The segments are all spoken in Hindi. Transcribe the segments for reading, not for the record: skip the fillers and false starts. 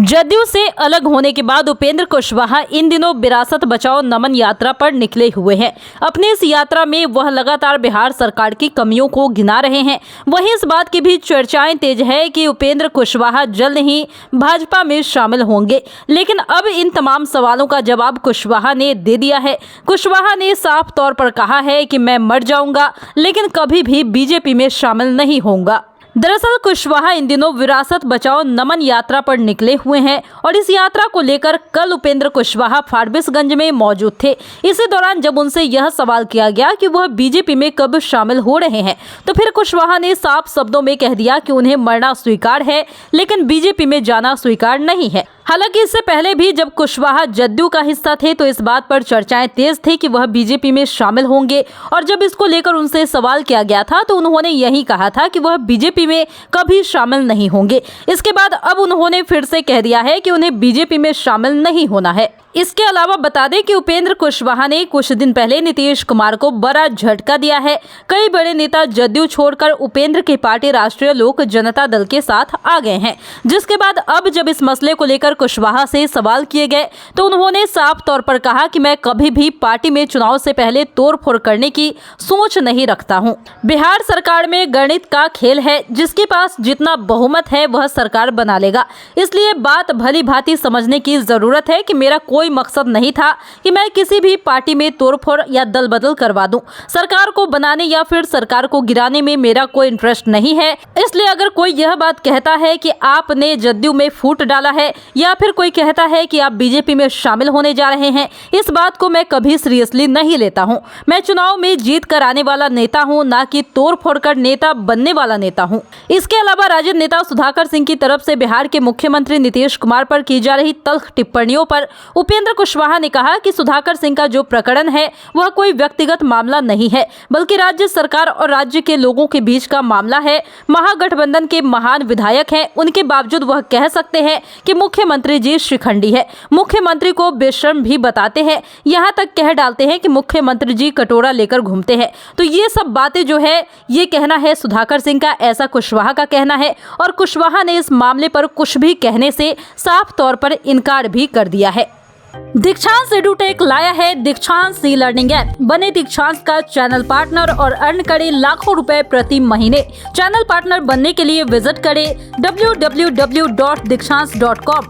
जदयू से अलग होने के बाद उपेंद्र कुशवाहा इन दिनों विरासत बचाओ नमन यात्रा पर निकले हुए हैं। अपनी इस यात्रा में वह लगातार बिहार सरकार की कमियों को गिना रहे हैं। वहीं इस बात की भी चर्चाएं तेज है कि उपेंद्र कुशवाहा जल्द ही भाजपा में शामिल होंगे, लेकिन अब इन तमाम सवालों का जवाब कुशवाहा ने दे दिया है। कुशवाहा ने साफ तौर पर कहा है कि मैं मर जाऊंगा लेकिन कभी भी बीजेपी में शामिल नहीं होऊंगा। दरअसल कुशवाहा इन दिनों विरासत बचाओ नमन यात्रा पर निकले हुए हैं और इस यात्रा को लेकर कल उपेंद्र कुशवाहा फारबिसगंज में मौजूद थे। इसी दौरान जब उनसे यह सवाल किया गया कि वह बीजेपी में कब शामिल हो रहे हैं, तो फिर कुशवाहा ने साफ शब्दों में कह दिया कि उन्हें मरना स्वीकार है लेकिन बीजेपी में जाना स्वीकार नहीं है। हालांकि इससे पहले भी जब कुशवाहा जदयू का हिस्सा थे तो इस बात पर चर्चाएं तेज थी कि वह बीजेपी में शामिल होंगे, और जब इसको लेकर उनसे सवाल किया गया था तो उन्होंने यही कहा था कि वह बीजेपी में कभी शामिल नहीं होंगे। इसके बाद अब उन्होंने फिर से कह दिया है कि उन्हें बीजेपी में शामिल नहीं होना है। इसके अलावा बता दें कि उपेंद्र कुशवाहा ने कुछ दिन पहले नीतीश कुमार को बड़ा झटका दिया है। कई बड़े नेता जदयू छोड़कर उपेंद्र की पार्टी राष्ट्रीय लोक जनता दल के साथ आ गए हैं, जिसके बाद अब जब इस मसले को लेकर कुशवाहा से सवाल किए गए तो उन्होंने साफ तौर पर कहा कि मैं कभी भी पार्टी में चुनाव से पहले तोड़फोड़ करने की सोच नहीं रखता हूं। बिहार सरकार में गणित का खेल है, जिसके पास जितना बहुमत है वह सरकार बना लेगा। इसलिए बात भली भांति समझने की जरूरत है कि मेरा कोई मकसद नहीं था कि मैं किसी भी पार्टी में तोड़फोड़ या दल बदल करवा दूं। सरकार को बनाने या फिर सरकार को गिराने में मेरा कोई इंटरेस्ट नहीं है। इसलिए अगर कोई यह बात कहता है कि आपने जदयू में फूट डाला है या फिर कोई कहता है कि आप बीजेपी में शामिल होने जा रहे हैं, इस बात को मैं कभी सीरियसली नहीं लेता हूं। मैं चुनाव में जीत कर आने वाला नेता हूं, ना कि तोड़फोड़ कर नेता बनने वाला नेता हूं। इसके अलावा राजद नेता सुधाकर सिंह की तरफ से बिहार के मुख्यमंत्री नीतीश कुमार पर की जा रही तल्ख टिप्पणियों पर उपेंद्र कुशवाहा ने कहा कि सुधाकर सिंह का जो प्रकरण है वह कोई व्यक्तिगत मामला नहीं है, बल्कि राज्य सरकार और राज्य के लोगों के बीच का मामला है। महागठबंधन के महान विधायक हैं, उनके बावजूद वह कह सकते हैं कि मुख्यमंत्री जी शिखंडी है, मुख्यमंत्री को बेशर्म भी बताते हैं, यहाँ तक कह डालते हैं कि मुख्यमंत्री जी कटोरा लेकर घूमते हैं। तो ये सब बातें जो है ये कहना है सुधाकर सिंह का, ऐसा कुशवाहा का कहना है, और कुशवाहा ने इस मामले पर कुछ भी कहने से साफ तौर पर इनकार भी कर दिया है। दीक्षांत एडुटेक लाया है दीक्षांत ई लर्निंग ऐप। बने दीक्षांत का चैनल पार्टनर और अर्न करें लाखों रुपए प्रति महीने। चैनल पार्टनर बनने के लिए विजिट करें www.दीक्षांत.com।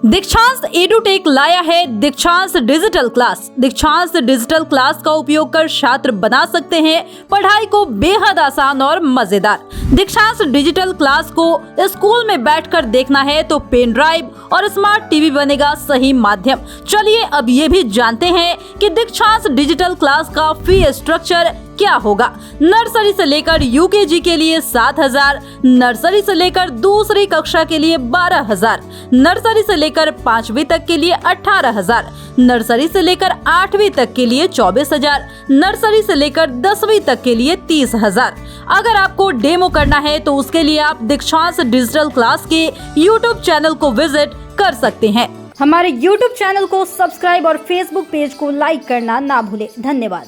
दीक्षांत एडुटेक लाया है दीक्षांत डिजिटल क्लास। दीक्षांत डिजिटल क्लास का उपयोग कर छात्र बना सकते हैं पढ़ाई को बेहद आसान और मजेदार। दीक्षांत डिजिटल क्लास को स्कूल में बैठकर देखना है तो पेन ड्राइव और स्मार्ट टीवी बनेगा सही माध्यम। चलिए अब ये भी जानते हैं कि दीक्षांत डिजिटल क्लास का फी स्ट्रक्चर क्या होगा। नर्सरी से लेकर यूकेजी के लिए 7,000, नर्सरी से लेकर दूसरी कक्षा के लिए 12,000, नर्सरी से लेकर 5वीं तक के लिए 18,000, नर्सरी से लेकर 8वीं तक के लिए 24,000, नर्सरी से लेकर 10वीं तक के लिए 30,000। अगर आपको डेमो करना है तो उसके लिए आप दीक्षांत डिजिटल क्लास के YouTube चैनल को विजिट कर सकते हैं। हमारे YouTube चैनल को सब्सक्राइब और Facebook पेज को लाइक करना ना भूलें। धन्यवाद।